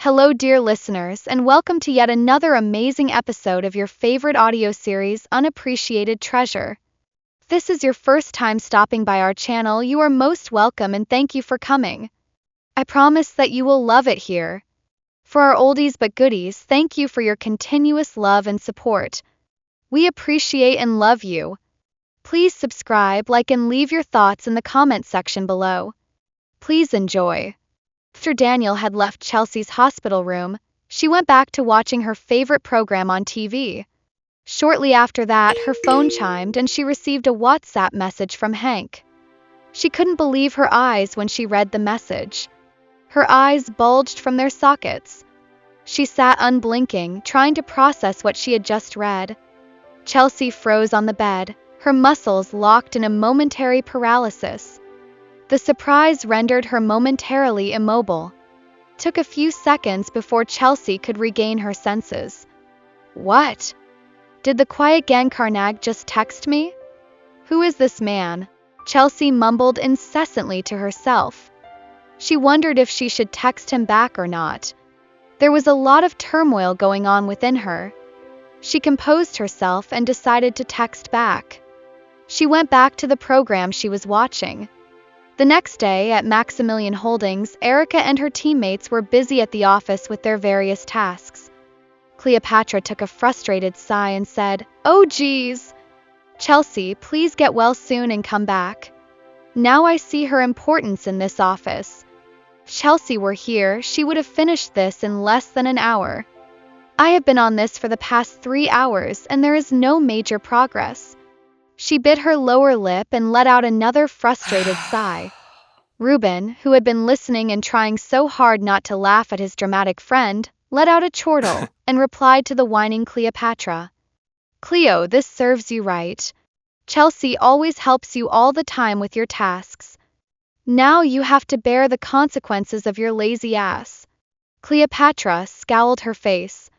Hello, dear listeners, and welcome to yet another amazing episode of your favorite audio series, Unappreciated Treasure. If this is your first time stopping by our channel, you are most welcome and thank you for coming. I promise that you will love it here. For our oldies but goodies, thank you for your continuous love and support. We appreciate and love you. Please subscribe, like, and leave your thoughts in the comment section below. Please enjoy. After Daniel had left Chelsea's hospital room, she went back to watching her favorite program on TV. Shortly after that, her phone chimed and she received a WhatsApp message from Hank. She couldn't believe her eyes when she read the message. Her eyes bulged from their sockets. She sat unblinking, trying to process what she had just read. Chelsea froze on the bed, her muscles locked in a momentary paralysis. The surprise rendered her momentarily immobile. It took a few seconds before Chelsea could regain her senses. What? Did the quiet gang Carnag just text me? Who is this man? Chelsea mumbled incessantly to herself. She wondered if she should text him back or not. There was a lot of turmoil going on within her. She composed herself and decided to text back. She went back to the program she was watching. The next day at Maximilian Holdings, Erica and her teammates were busy at the office with their various tasks. Cleopatra took a frustrated sigh and said, "Oh geez. Chelsea, please get well soon and come back. Now I see her importance in this office. If Chelsea were here, she would have finished this in less than an hour. I have been on this for the past 3 hours and there is no major progress." She bit her lower lip and let out another frustrated sigh. Ruben, who had been listening and trying so hard not to laugh at his dramatic friend, let out a chortle and replied to the whining Cleopatra. "Cleo, this serves you right. Chelsea always helps you all the time with your tasks. Now you have to bear the consequences of your lazy ass." Cleopatra scowled her face.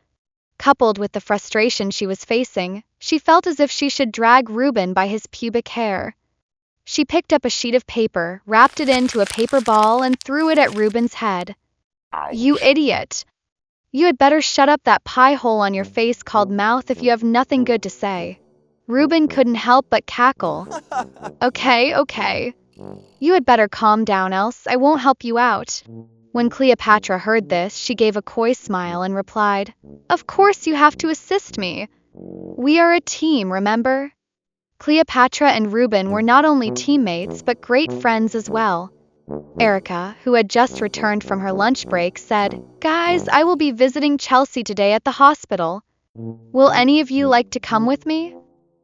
Coupled with the frustration she was facing, she felt as if she should drag Ruben by his pubic hair. She picked up a sheet of paper, wrapped it into a paper ball, and threw it at Ruben's head. "You idiot! You had better shut up that pie hole on your face called mouth if you have nothing good to say." Ruben couldn't help but cackle. Okay. You had better calm down, else I won't help you out." When Cleopatra heard this, she gave a coy smile and replied, "Of course you have to assist me. We are a team, remember?" Cleopatra and Ruben were not only teammates but great friends as well. Erica, who had just returned from her lunch break, said, "Guys, I will be visiting Chelsea today at the hospital. Will any of you like to come with me?"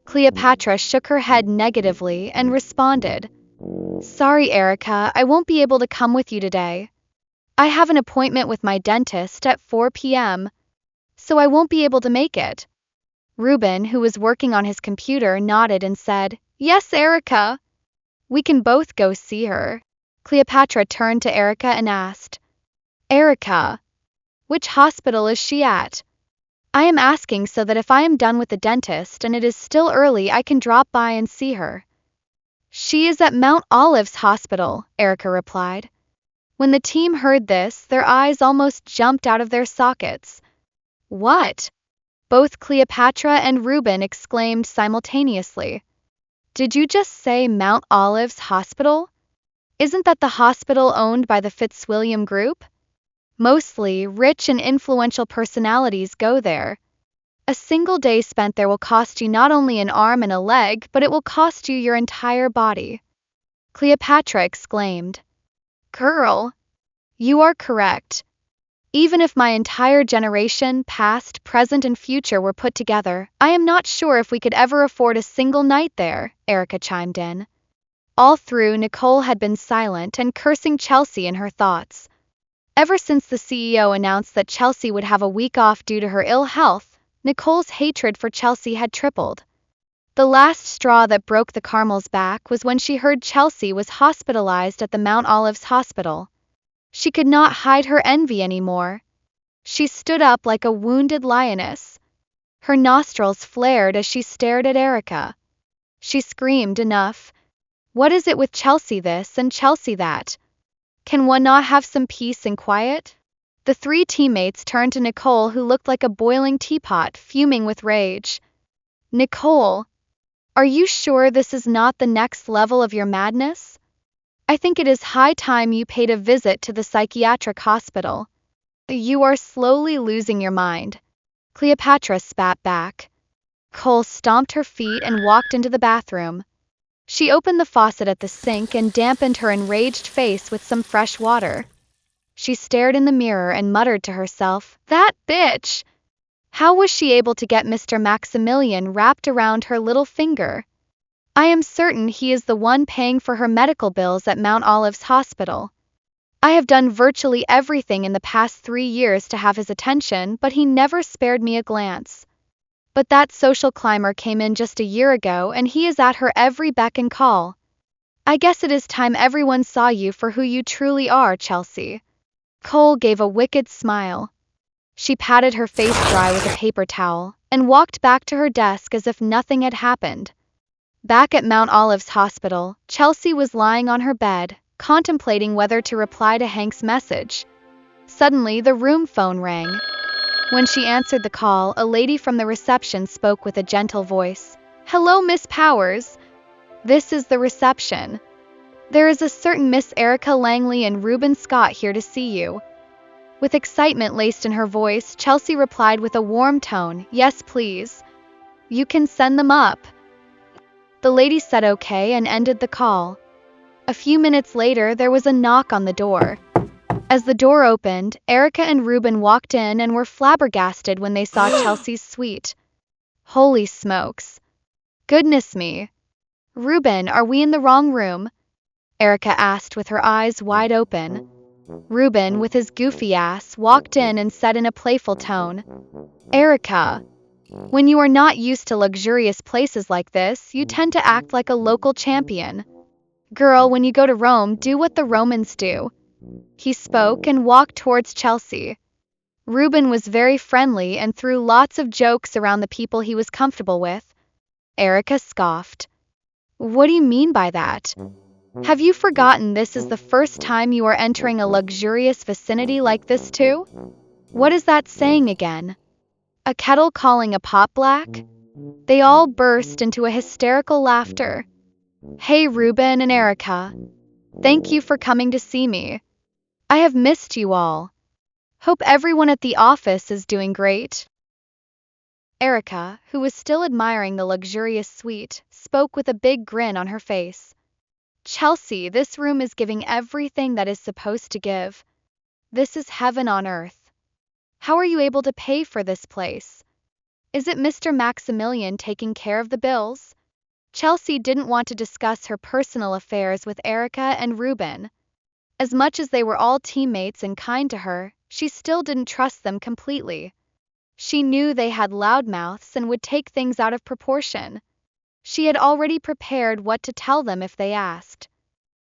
Cleopatra shook her head negatively and responded, "Sorry, Erica, I won't be able to come with you today. I have an appointment with my dentist at 4 p.m., so I won't be able to make it." Ruben, who was working on his computer, nodded and said, "Yes, Erica. We can both go see her." Cleopatra turned to Erica and asked, "Erica, which hospital is she at? I am asking so that if I am done with the dentist and it is still early, I can drop by and see her." "She is at Mount Olive's hospital," Erica replied. When the team heard this, their eyes almost jumped out of their sockets. "What?" both Cleopatra and Ruben exclaimed simultaneously. "Did you just say Mount Olive's hospital? Isn't that the hospital owned by the Fitzwilliam Group? Mostly rich and influential personalities go there. A single day spent there will cost you not only an arm and a leg, but it will cost you your entire body." Cleopatra exclaimed, "Girl, you are correct. Even if my entire generation, past, present, and future were put together, I am not sure if we could ever afford a single night there," Erica chimed in. All through, Nicole had been silent and cursing Chelsea in her thoughts. Ever since the CEO announced that Chelsea would have a week off due to her ill health, Nicole's hatred for Chelsea had tripled. The last straw that broke the camel's back was when she heard Chelsea was hospitalized at the Mount Olive's hospital. She could not hide her envy anymore. She stood up like a wounded lioness. Her nostrils flared as she stared at Erica. She screamed, "Enough! What is it with Chelsea this and Chelsea that? Can one not have some peace and quiet?" The three teammates turned to Nicole, who looked like a boiling teapot, fuming with rage. Nicole, are you sure this is not the next level of your madness? I think it is high time you paid a visit to the psychiatric hospital. You are slowly losing your mind. Cleopatra spat back. Nicole stomped her feet and walked into the bathroom. She opened the faucet at the sink and dampened her enraged face with some fresh water. She stared in the mirror and muttered to herself, "That bitch!" How was she able to get Mr. Maximilian wrapped around her little finger? I am certain he is the one paying for her medical bills at Mount Olive's hospital. I have done virtually everything in the past 3 years to have his attention, but he never spared me a glance. But that social climber came in just a year ago and he is at her every beck and call. I guess it is time everyone saw you for who you truly are, Chelsea. Cole gave a wicked smile. She patted her face dry with a paper towel and walked back to her desk as if nothing had happened. Back at Mount Olive's hospital, Chelsea was lying on her bed, contemplating whether to reply to Hank's message. Suddenly, the room phone rang. When she answered the call, a lady from the reception spoke with a gentle voice. "Hello, Miss Powers. This is the reception. There is a certain Miss Erica Langley and Reuben Scott here to see you." With excitement laced in her voice, Chelsea replied with a warm tone, "Yes, please. You can send them up." The lady said okay and ended the call. A few minutes later, there was a knock on the door. As the door opened, Erica and Reuben walked in and were flabbergasted when they saw Chelsea's suite. Holy smokes. Goodness me. Reuben, are we in the wrong room? Erica asked with her eyes wide open. Reuben, with his goofy ass, walked in and said in a playful tone, "Erica, when you are not used to luxurious places like this, you tend to act like a local champion. Girl, when you go to Rome, do what the Romans do." He spoke and walked towards Chelsea. Reuben was very friendly and threw lots of jokes around the people he was comfortable with. Erica scoffed. "What do you mean by that? Have you forgotten this is the first time you are entering a luxurious vicinity like this too? What is that saying again? A kettle calling a pot black?" They all burst into a hysterical laughter. "Hey, Reuben and Erica. Thank you for coming to see me. I have missed you all. Hope everyone at the office is doing great." Erica, who was still admiring the luxurious suite, spoke with a big grin on her face. "Chelsea, this room is giving everything that is supposed to give. This is heaven on earth. How are you able to pay for this place? Is it Mr. Maximilian taking care of the bills?" Chelsea didn't want to discuss her personal affairs with Erica and Reuben. As much as they were all teammates and kind to her, she still didn't trust them completely. She knew they had loud mouths and would take things out of proportion. She had already prepared what to tell them if they asked.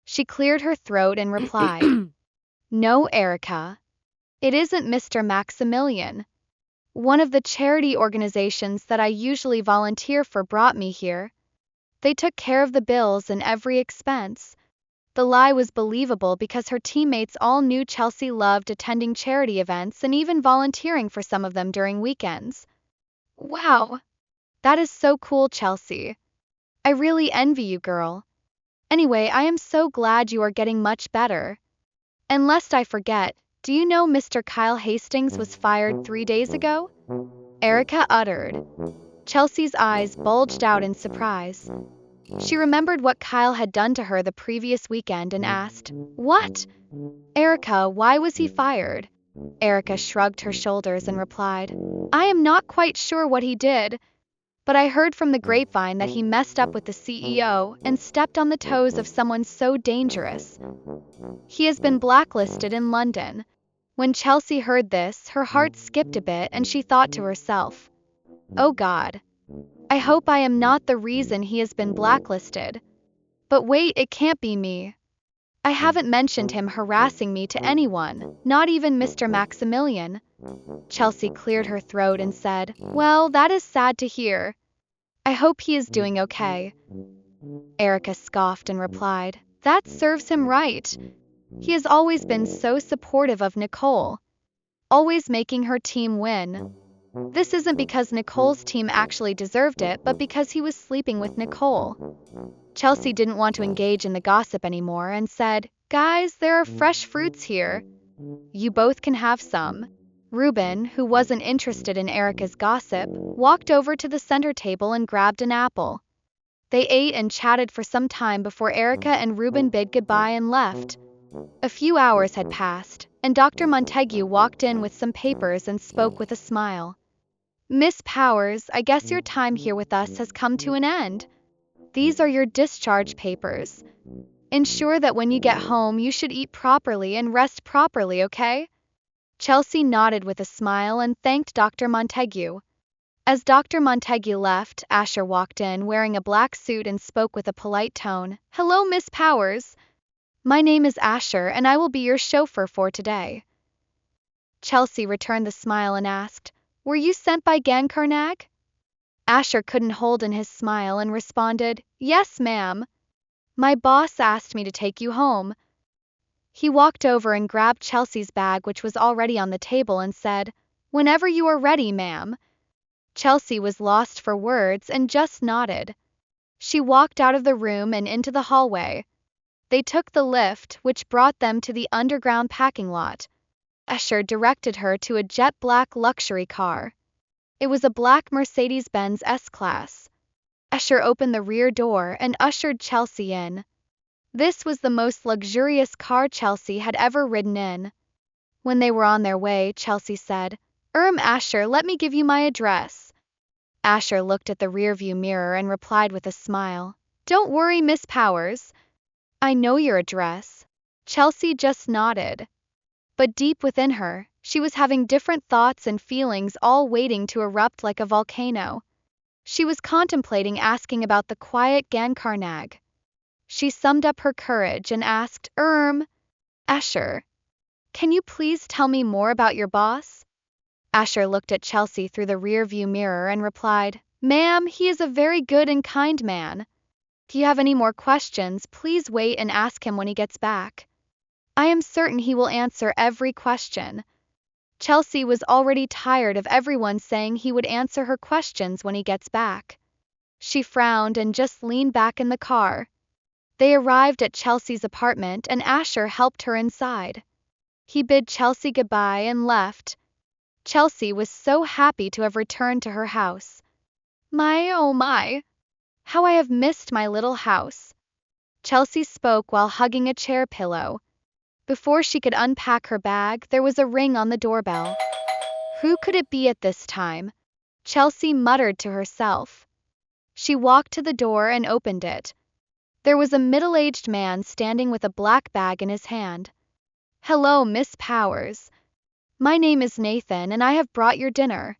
She cleared her throat and replied, "No, Erica. It isn't Mr. Maximilian. One of the charity organizations that I usually volunteer for brought me here. They took care of the bills and every expense." The lie was believable because her teammates all knew Chelsea loved attending charity events and even volunteering for some of them during weekends. "Wow. That is so cool, Chelsea. I really envy you, girl. Anyway, I am so glad you are getting much better. And lest I forget, do you know Mr. Kyle Hastings was fired 3 days ago?" Erica uttered. Chelsea's eyes bulged out in surprise. She remembered what Kyle had done to her the previous weekend and asked, "What? Erica, why was he fired?" Erica shrugged her shoulders and replied, "I am not quite sure what he did, but I heard from the grapevine that he messed up with the CEO and stepped on the toes of someone so dangerous. He has been blacklisted in London." When Chelsea heard this, her heart skipped a bit and she thought to herself, "Oh God. I hope I am not the reason he has been blacklisted. But wait, it can't be me. I haven't mentioned him harassing me to anyone, not even Mr. Maximilian." Chelsea cleared her throat and said, "Well, that is sad to hear. I hope he is doing okay." Erica scoffed and replied, "That serves him right. He has always been so supportive of Nicole. always making her team win. This isn't because Nicole's team actually deserved it, but because he was sleeping with Nicole. Chelsea didn't want to engage in the gossip anymore and said, "Guys, there are fresh fruits here. You both can have some." Ruben, who wasn't interested in Erica's gossip, walked over to the center table and grabbed an apple. They ate and chatted for some time before Erica and Ruben bid goodbye and left. A few hours had passed, and Dr. Montague walked in with some papers and spoke with a smile. "Miss Powers, I guess your time here with us has come to an end. These are your discharge papers. Ensure that when you get home you should eat properly and rest properly, okay?" Chelsea nodded with a smile and thanked Dr. Montague. As Dr. Montague left, Asher walked in wearing a black suit and spoke with a polite tone. "Hello, Miss Powers. My name is Asher and I will be your chauffeur for today." Chelsea returned the smile and asked, "Were you sent by Gankarnag?" Asher couldn't hold in his smile and responded, "Yes, ma'am. My boss asked me to take you home." He walked over and grabbed Chelsea's bag, which was already on the table, and said, "Whenever you are ready, ma'am." Chelsea was lost for words and just nodded. She walked out of the room and into the hallway. They took the lift, which brought them to the underground parking lot. Asher directed her to a jet black luxury car. It was a black Mercedes-Benz S-Class. Asher opened the rear door and ushered Chelsea in. This was the most luxurious car Chelsea had ever ridden in. When they were on their way, Chelsea said, Asher, let me give you my address." Asher looked at the rearview mirror and replied with a smile, "Don't worry, Miss Powers. I know your address." Chelsea just nodded. But deep within her, she was having different thoughts and feelings, all waiting to erupt like a volcano. She was contemplating asking about the quiet Gankarnag. She summed up her courage and asked, Asher, can you please tell me more about your boss?" Asher looked at Chelsea through the rear-view mirror and replied, "Ma'am, he is a very good and kind man. If you have any more questions, please wait and ask him when he gets back. I am certain he will answer every question." Chelsea was already tired of everyone saying he would answer her questions when he gets back. She frowned and just leaned back in the car. They arrived at Chelsea's apartment and Asher helped her inside. He bid Chelsea goodbye and left. Chelsea was so happy to have returned to her house. "My, oh my, how I have missed my little house." Chelsea spoke while hugging a chair pillow. Before she could unpack her bag, there was a ring on the doorbell. Who could it be at this time? Chelsea muttered to herself. She walked to the door and opened it. There was a middle-aged man standing with a black bag in his hand. "Hello, Miss Powers. My name is Nathan and I have brought your dinner."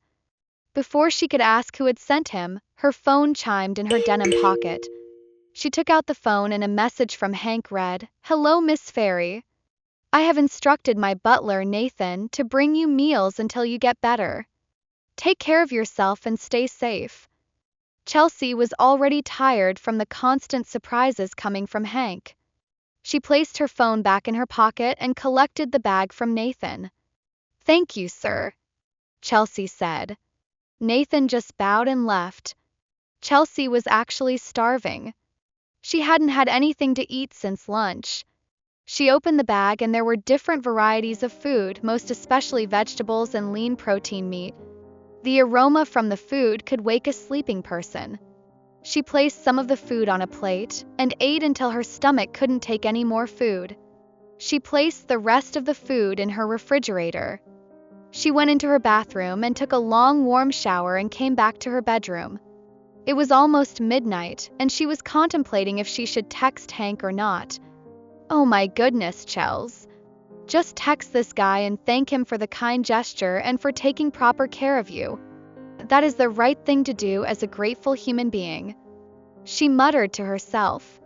Before she could ask who had sent him, her phone chimed in her denim pocket. She took out the phone and a message from Hank read, "Hello, Miss Fairy. I have instructed my butler, Nathan, to bring you meals until you get better. Take care of yourself and stay safe." Chelsea was already tired from the constant surprises coming from Hank. She placed her phone back in her pocket and collected the bag from Nathan. "Thank you, sir," Chelsea said. Nathan just bowed and left. Chelsea was actually starving. She hadn't had anything to eat since lunch. She opened the bag and there were different varieties of food, most especially vegetables and lean protein meat. The aroma from the food could wake a sleeping person. She placed some of the food on a plate and ate until her stomach couldn't take any more food. She placed the rest of the food in her refrigerator. She went into her bathroom and took a long warm shower and came back to her bedroom. It was almost midnight and she was contemplating if she should text Hank or not. Oh my goodness, Chels. Just text this guy and thank him for the kind gesture and for taking proper care of you. That is the right thing to do as a grateful human being. She muttered to herself.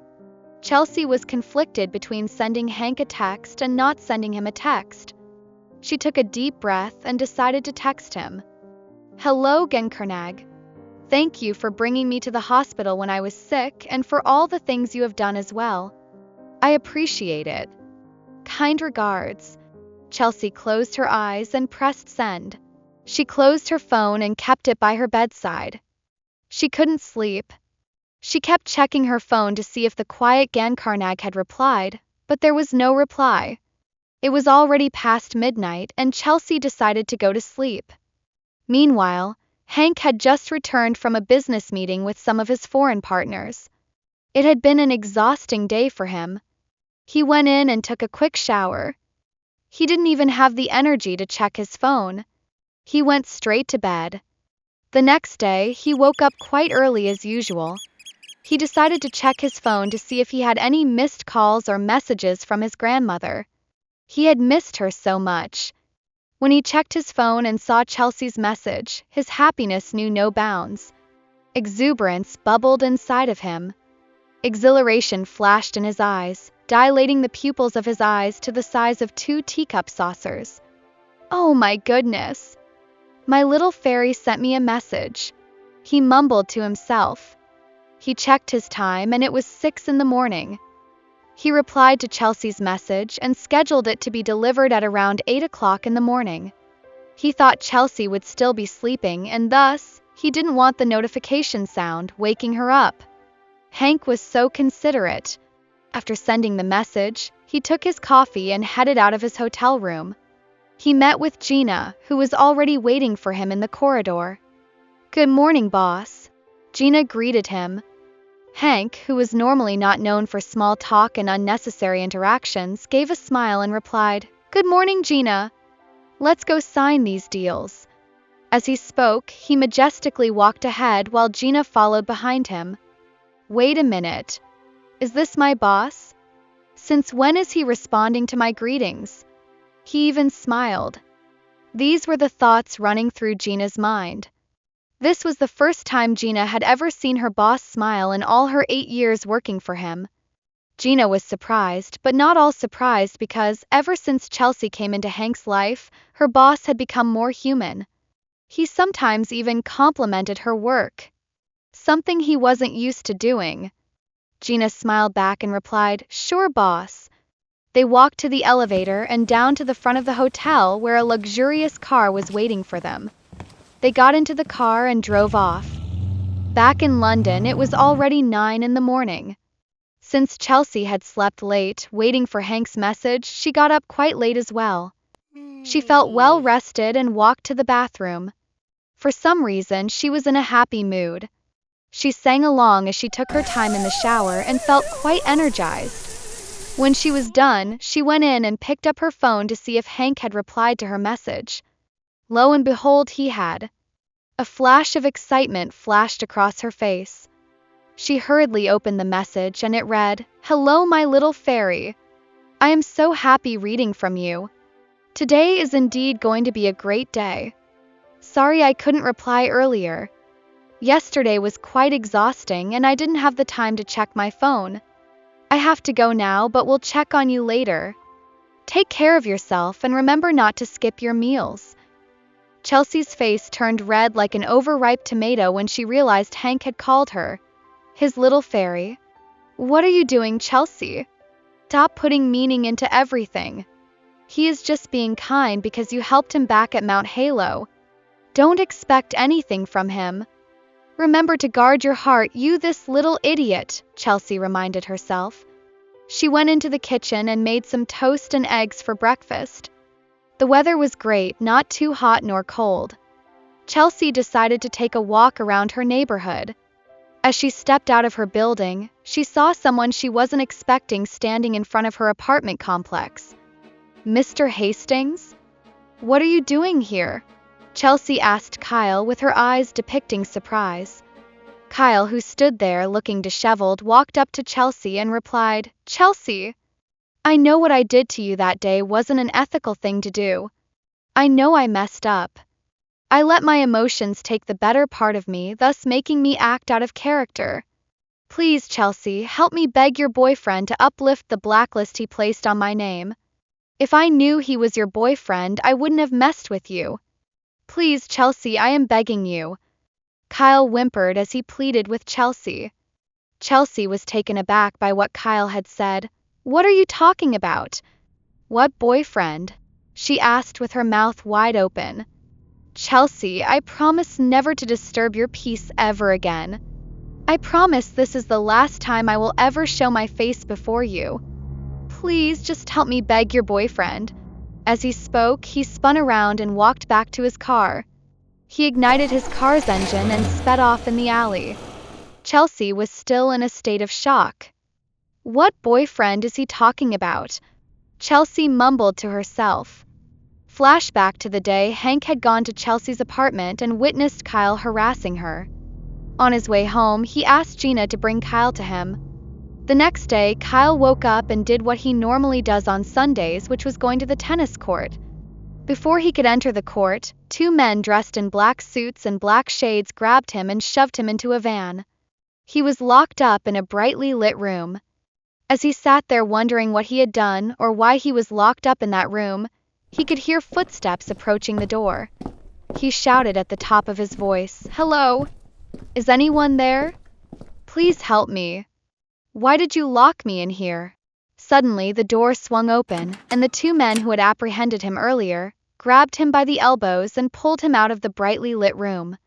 Chelsea was conflicted between sending Hank a text and not sending him a text. She took a deep breath and decided to text him. "Hello, Gankarnag. Thank you for bringing me to the hospital when I was sick and for all the things you have done as well. I appreciate it. Kind regards, Chelsea closed her eyes and pressed send. She closed her phone and kept it by her bedside. She couldn't sleep. She kept checking her phone to see if the quiet Gankarnag had replied, but there was no reply. It was already past midnight and Chelsea decided to go to sleep. Meanwhile, Hank had just returned from a business meeting with some of his foreign partners. It had been an exhausting day for him. He went in and took a quick shower. He didn't even have the energy to check his phone. He went straight to bed. The next day, he woke up quite early as usual. He decided to check his phone to see if he had any missed calls or messages from his grandmother. He had missed her so much. When he checked his phone and saw Chelsea's message, his happiness knew no bounds. Exuberance bubbled inside of him. Exhilaration flashed in his eyes, dilating the pupils of his eyes to the size of 2 teacup saucers. Oh my goodness! My little fairy sent me a message. He mumbled to himself. He checked his time and it was 6 in the morning. He replied to Chelsea's message and scheduled it to be delivered at around 8 o'clock in the morning. He thought Chelsea would still be sleeping and thus, he didn't want the notification sound waking her up. Hank was so considerate. After sending the message, he took his coffee and headed out of his hotel room. He met with Gina, who was already waiting for him in the corridor. "Good morning, boss." Gina greeted him. Hank, who was normally not known for small talk and unnecessary interactions, gave a smile and replied, "Good morning, Gina. Let's go sign these deals." As he spoke, he majestically walked ahead while Gina followed behind him. Wait a minute. Is this my boss? Since when is he responding to my greetings? He even smiled. These were the thoughts running through Gina's mind. This was the first time Gina had ever seen her boss smile in all her 8 years working for him. Gina was surprised, but not all surprised because, ever since Chelsea came into Hank's life, her boss had become more human. He sometimes even complimented her work. Something he wasn't used to doing. Gina smiled back and replied, "Sure, boss." They walked to the elevator and down to the front of the hotel where a luxurious car was waiting for them. They got into the car and drove off. Back in London, it was already 9 in the morning. Since Chelsea had slept late, waiting for Hank's message, she got up quite late as well. She felt well rested and walked to the bathroom. For some reason, she was in a happy mood. She sang along as she took her time in the shower and felt quite energized. When she was done, she went in and picked up her phone to see if Hank had replied to her message. Lo and behold, he had. A flash of excitement flashed across her face. She hurriedly opened the message and it read, "Hello, my little fairy. I am so happy reading from you. Today is indeed going to be a great day. Sorry I couldn't reply earlier. Yesterday was quite exhausting and I didn't have the time to check my phone. I have to go now, but we'll check on you later. Take care of yourself and remember not to skip your meals." Chelsea's face turned red like an overripe tomato when she realized Hank had called her his little fairy. What are you doing, Chelsea? Stop putting meaning into everything. He is just being kind because you helped him back at Mount Halo. Don't expect anything from him. Remember to guard your heart, you this little idiot, Chelsea reminded herself. She went into the kitchen and made some toast and eggs for breakfast. The weather was great, not too hot nor cold. Chelsea decided to take a walk around her neighborhood. As she stepped out of her building, she saw someone she wasn't expecting standing in front of her apartment complex. "Mr. Hastings? What are you doing here?" Chelsea asked Kyle with her eyes depicting surprise. Kyle, who stood there looking disheveled, walked up to Chelsea and replied, "Chelsea, I know what I did to you that day wasn't an ethical thing to do. I know I messed up. I let my emotions take the better part of me, thus making me act out of character. Please, Chelsea, help me beg your boyfriend to uplift the blacklist he placed on my name. If I knew he was your boyfriend, I wouldn't have messed with you. Please, Chelsea, I am begging you." Kyle whimpered as he pleaded with Chelsea. Chelsea was taken aback by what Kyle had said. "What are you talking about? What boyfriend? she asked with her mouth wide open. Chelsea, I promise never to disturb your peace ever again. I promise this is the last time I will ever show my face before you. Please just help me beg your boyfriend. As he spoke, he spun around and walked back to his car. He ignited his car's engine and sped off in the alley. Chelsea was still in a state of shock. What boyfriend is he talking about? Chelsea mumbled to herself. Flashback to the day Hank had gone to Chelsea's apartment and witnessed Kyle harassing her. On his way home, he asked Gina to bring Kyle to him. The next day, Kyle woke up and did what he normally does on Sundays, which was going to the tennis court. Before he could enter the court, two men dressed in black suits and black shades grabbed him and shoved him into a van. He was locked up in a brightly lit room. As he sat there wondering what he had done or why he was locked up in that room, he could hear footsteps approaching the door. He shouted at the top of his voice, "Hello? Is anyone there? Please help me. Why did you lock me in here?" Suddenly, the door swung open, and the two men who had apprehended him earlier grabbed him by the elbows and pulled him out of the brightly lit room.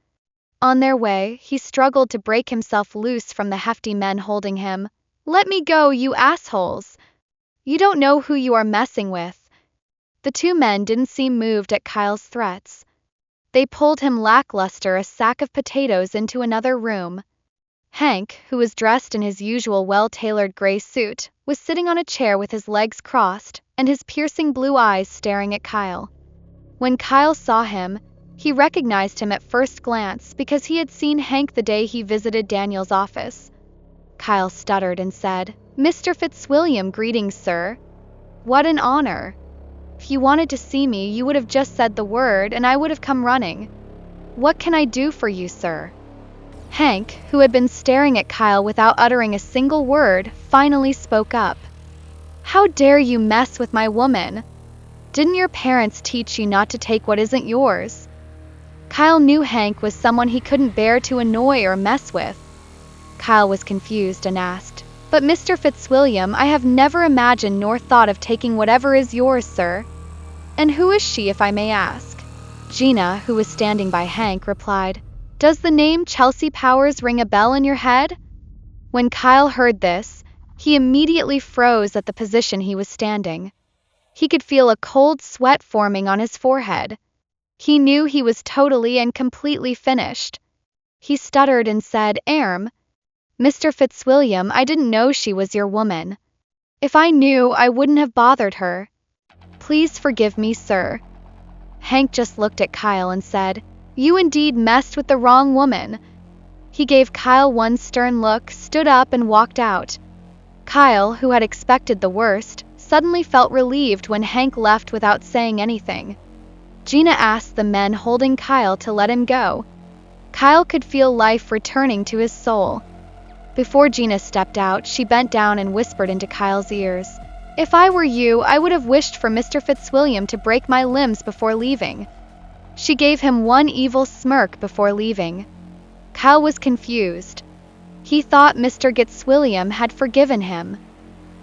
On their way, he struggled to break himself loose from the hefty men holding him. "Let me go, you assholes! You don't know who you are messing with." The two men didn't seem moved at Kyle's threats. They pulled him lackluster a sack of potatoes into another room. Hank, who was dressed in his usual well-tailored gray suit, was sitting on a chair with his legs crossed and his piercing blue eyes staring at Kyle. When Kyle saw him, he recognized him at first glance because he had seen Hank the day he visited Daniel's office. Kyle stuttered and said, "Mr. Fitzwilliam, greetings, sir. What an honor. If you wanted to see me, you would have just said the word and I would have come running. What can I do for you, sir?" Hank, who had been staring at Kyle without uttering a single word, finally spoke up. "How dare you mess with my woman? Didn't your parents teach you not to take what isn't yours?" Kyle knew Hank was someone he couldn't bear to annoy or mess with. Kyle was confused and asked, "But Mr. Fitzwilliam, I have never imagined nor thought of taking whatever is yours, sir. And who is she, if I may ask?" Gina, who was standing by Hank, replied, "Does the name Chelsea Powers ring a bell in your head?" When Kyle heard this, he immediately froze at the position he was standing. He could feel a cold sweat forming on his forehead. He knew he was totally and completely finished. He stuttered and said, "Mr. Fitzwilliam, I didn't know she was your woman. If I knew, I wouldn't have bothered her. Please forgive me, sir." Hank just looked at Kyle and said, "You indeed messed with the wrong woman." He gave Kyle one stern look, stood up and walked out. Kyle, who had expected the worst, suddenly felt relieved when Hank left without saying anything. Gina asked the men holding Kyle to let him go. Kyle could feel life returning to his soul. Before Gina stepped out, she bent down and whispered into Kyle's ears, "If I were you, I would have wished for Mr. Fitzwilliam to break my limbs before leaving." She gave him one evil smirk before leaving. Kyle was confused. He thought Mr. Fitzwilliam had forgiven him.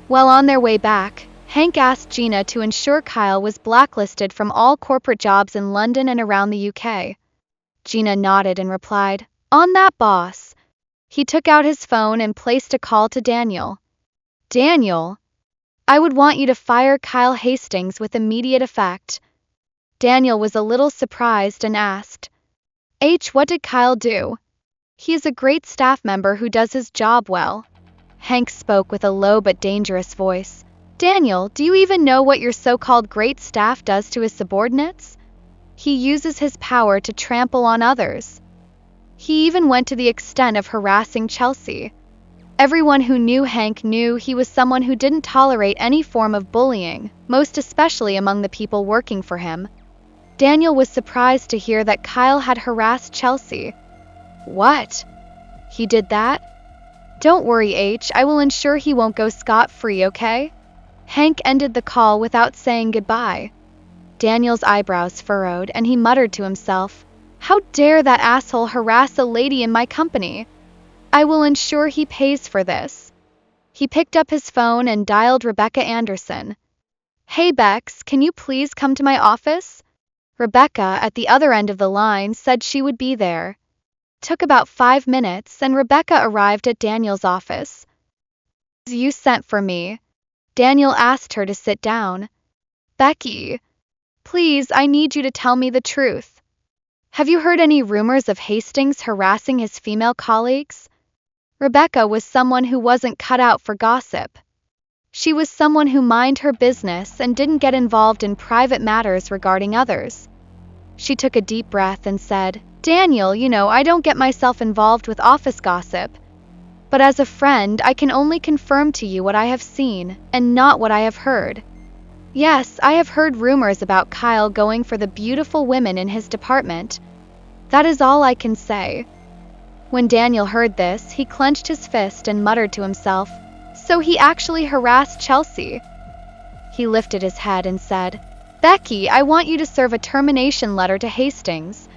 While on their way back, Hank asked Gina to ensure Kyle was blacklisted from all corporate jobs in London and around the UK. Gina nodded and replied, "On that, boss." He took out his phone and placed a call to Daniel. "Daniel, I would want you to fire Kyle Hastings with immediate effect." Daniel was a little surprised and asked, "What did Kyle do?" "He is a great staff member who does his job well." Hank spoke with a low but dangerous voice. "Daniel, do you even know what your so-called great staff does to his subordinates? He uses his power to trample on others. He even went to the extent of harassing Chelsea. Everyone who knew Hank knew he was someone who didn't tolerate any form of bullying, most especially among the people working for him." Daniel was surprised to hear that Kyle had harassed Chelsea. "What? He did that? Don't worry, I will ensure he won't go scot-free, okay?" Hank ended the call without saying goodbye. Daniel's eyebrows furrowed and he muttered to himself, "How dare that asshole harass a lady in my company? I will ensure he pays for this." He picked up his phone and dialed Rebecca Anderson. Hey Bex, can you please come to my office? Rebecca, at the other end of the line, said she would be there. Took about 5 minutes and Rebecca arrived at Daniel's office. You sent for me. Daniel asked her to sit down. Becky, please, I need you to tell me the truth. Have you heard any rumors of Hastings harassing his female colleagues? Rebecca was someone who wasn't cut out for gossip. She was someone who minded her business and didn't get involved in private matters regarding others. She took a deep breath and said, Daniel, I don't get myself involved with office gossip. But as a friend, I can only confirm to you what I have seen, and not what I have heard. Yes, I have heard rumors about Kyle going for the beautiful women in his department. That is all I can say. When Daniel heard this, he clenched his fist and muttered to himself, so he actually harassed Chelsea. He lifted his head and said, Becky, I want you to serve a termination letter to Hastings.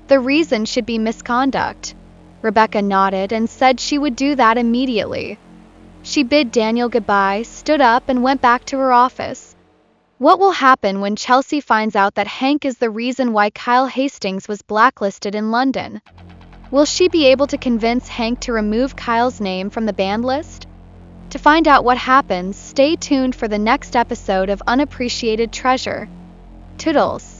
The reason should be misconduct. Rebecca nodded and said she would do that immediately. She bid Daniel goodbye, stood up, and went back to her office. What will happen when Chelsea finds out that Hank is the reason why Kyle Hastings was blacklisted in London? Will she be able to convince Hank to remove Kyle's name from the banned list? To find out what happens, stay tuned for the next episode of Unappreciated Treasure. Toodles.